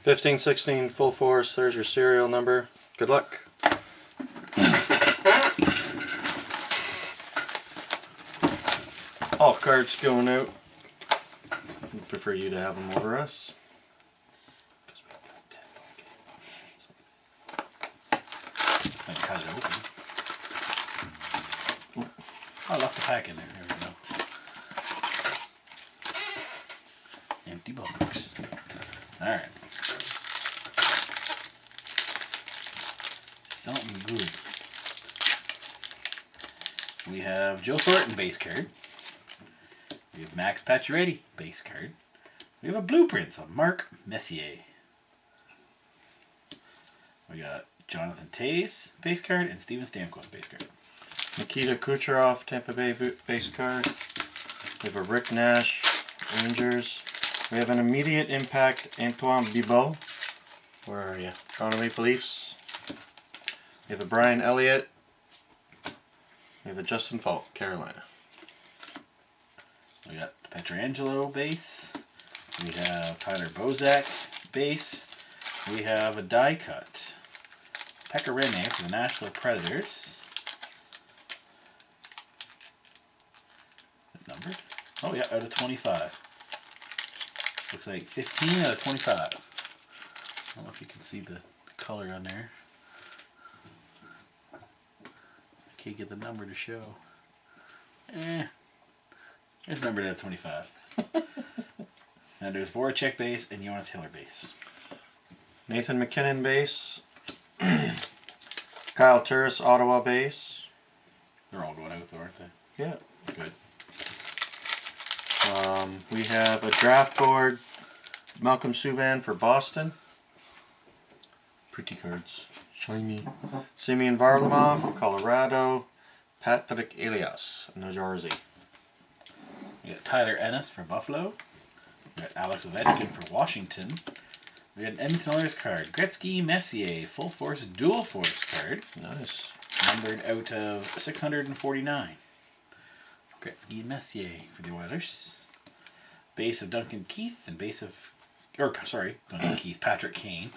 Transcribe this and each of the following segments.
1516 full force. There's your serial number. Good luck. All cards going out. We prefer you to have them over us. I cut it open. I left the pack in there. There we go. Empty box. Alright. Something good. We have Joe Thornton base card. We have Max Pacioretty base card. We have a blueprint of Mark Messier. We got Jonathan Toews base card and Steven Stamkos base card. Nikita Kucherov Tampa Bay base card. We have a Rick Nash Rangers. We have an immediate impact Antoine Bibeau. Where are you? Toronto Maple Leafs. We have a Brian Elliott. We have a Justin Falk, Carolina. We got Pietrangelo base. We have Tyler Bozak base. We have a die cut Pekka Rinne for the Nashville Predators. Numbered? Oh yeah, out of 25. Looks like 15 out of 25. I don't know if you can see the color on there. I can't get the number to show. It's numbered out of 25. Now there's Voracek base and Jonas Hiller base. Nathan McKinnon base. Kyle Turris Ottawa base. They're all going out though, aren't they? Yeah. Good. We have a draft board. Malcolm Subban for Boston. Pretty cards. Shiny. Simeon Varlamov, Colorado. Patrick Elias, New Jersey. We got Tyler Ennis for Buffalo. We got Alex Ovechkin for Washington. We got an Edmonton Oilers card. Gretzky Messier, full force, dual force card. Nice. Numbered out of 649. Gretzky Messier for the Oilers. Base of Duncan Keith and base of, Duncan Keith, Patrick Kane,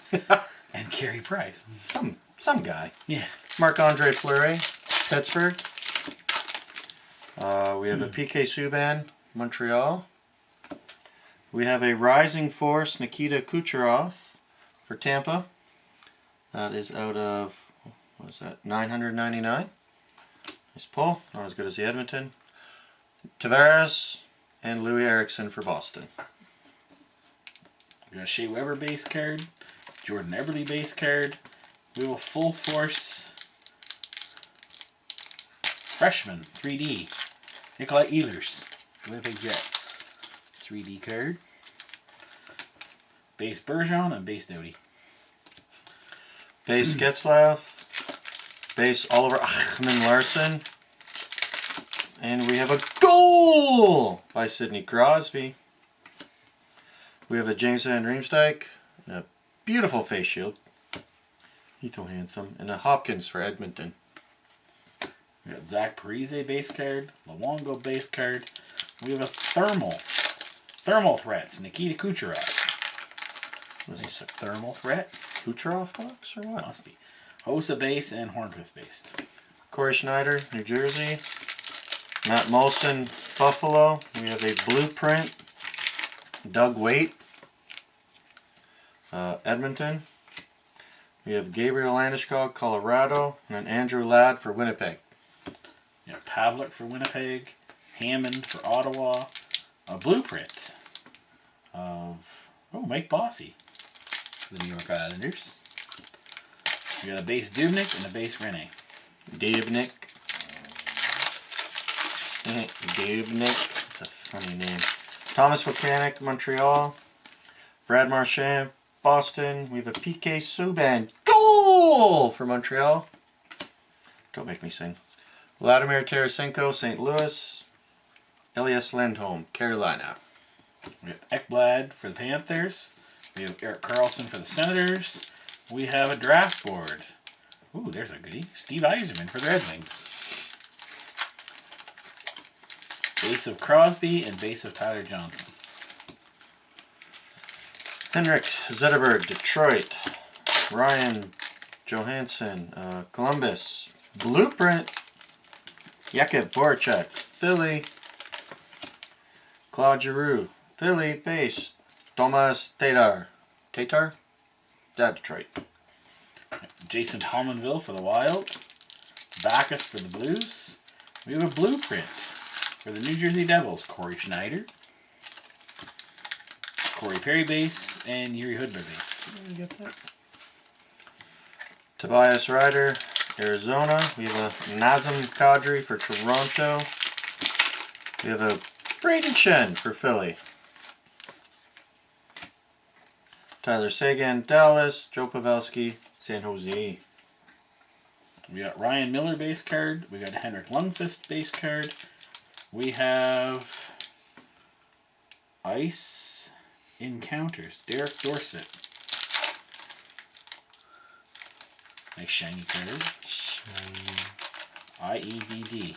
and Carey Price. Some guy. Yeah. Marc-Andre Fleury, Pittsburgh. We have a PK Subban, Montreal. We have a Rising Force, Nikita Kucherov for Tampa. That is out of, what is that, 999. Nice pull. Not as good as the Edmonton. Tavares and Louis Eriksson for Boston. We got a Shea Weber base card. Jordan Eberle base card. We have a full force freshman 3D. Nikolai Ehlers, Winnipeg Jets. 3D card. Base Bergeron and base Doughty. Base Getzlav. Base Oliver Ahman-Larson. And we have a goal by Sidney Crosby. We have a James Van Riemsdyk. And a beautiful face shield. He's so handsome. And a Hopkins for Edmonton. We got Zach Parise base card. Luongo base card. We have a Thermal Threats. Nikita Kucherov. Was this a thermal threat? Kucherov box or what? Must be. Hossa base and Hornquist base. Corey Schneider, New Jersey. Matt Molson, Buffalo. We have a blueprint. Doug Waite, Edmonton. We have Gabriel Landeskog, Colorado, and an Andrew Ladd for Winnipeg. Yeah, Pavlik for Winnipeg. Hammond for Ottawa. A blueprint of Mike Bossy for the New York Islanders. We got a base Dubnyk and a base Rinne. Dubnyk. It's a funny name. Thomas Volcanic, Montreal. Brad Marchand, Boston. We have a PK Subban. Goal for Montreal. Don't make me sing. Vladimir Tarasenko, St. Louis. Elias Lindholm, Carolina. We have Ekblad for the Panthers. We have Erik Karlsson for the Senators. We have a draft board. Ooh, there's a goodie. Steve Yzerman for the Red Wings. Base of Crosby and base of Tyler Johnson. Henrik Zetterberg, Detroit. Ryan Johansson, Columbus. Blueprint. Jakub Voracek, Philly. Claude Giroux, Philly base. Tomas Tatar. Tatar? Detroit. Jason Holmanville for the Wild. Backus for the Blues. We have a blueprint for the New Jersey Devils. Corey Schneider. Corey Perry base. And Yuri Hoodler base. You get that? Tobias Ryder, Arizona. We have a Nazem Kadri for Toronto. We have a Braden Shen for Philly. Tyler Seguin, Dallas. Joe Pavelski, San Jose. We got Ryan Miller base card. We got Henrik Lundqvist base card. We have Ice Encounters. Derek Dorsett. Nice shiny card. IEBD.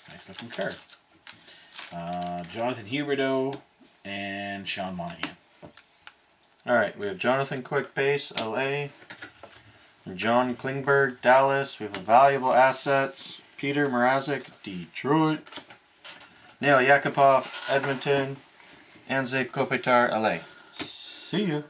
Nice looking card. Jonathan Huberdeau and Sean Monahan. Alright, we have Jonathan Quick base, LA. John Klingberg, Dallas. We have a valuable assets. Peter Mrazek, Detroit. Neil Yakupov, Edmonton. Anze Kopitar, LA. See ya.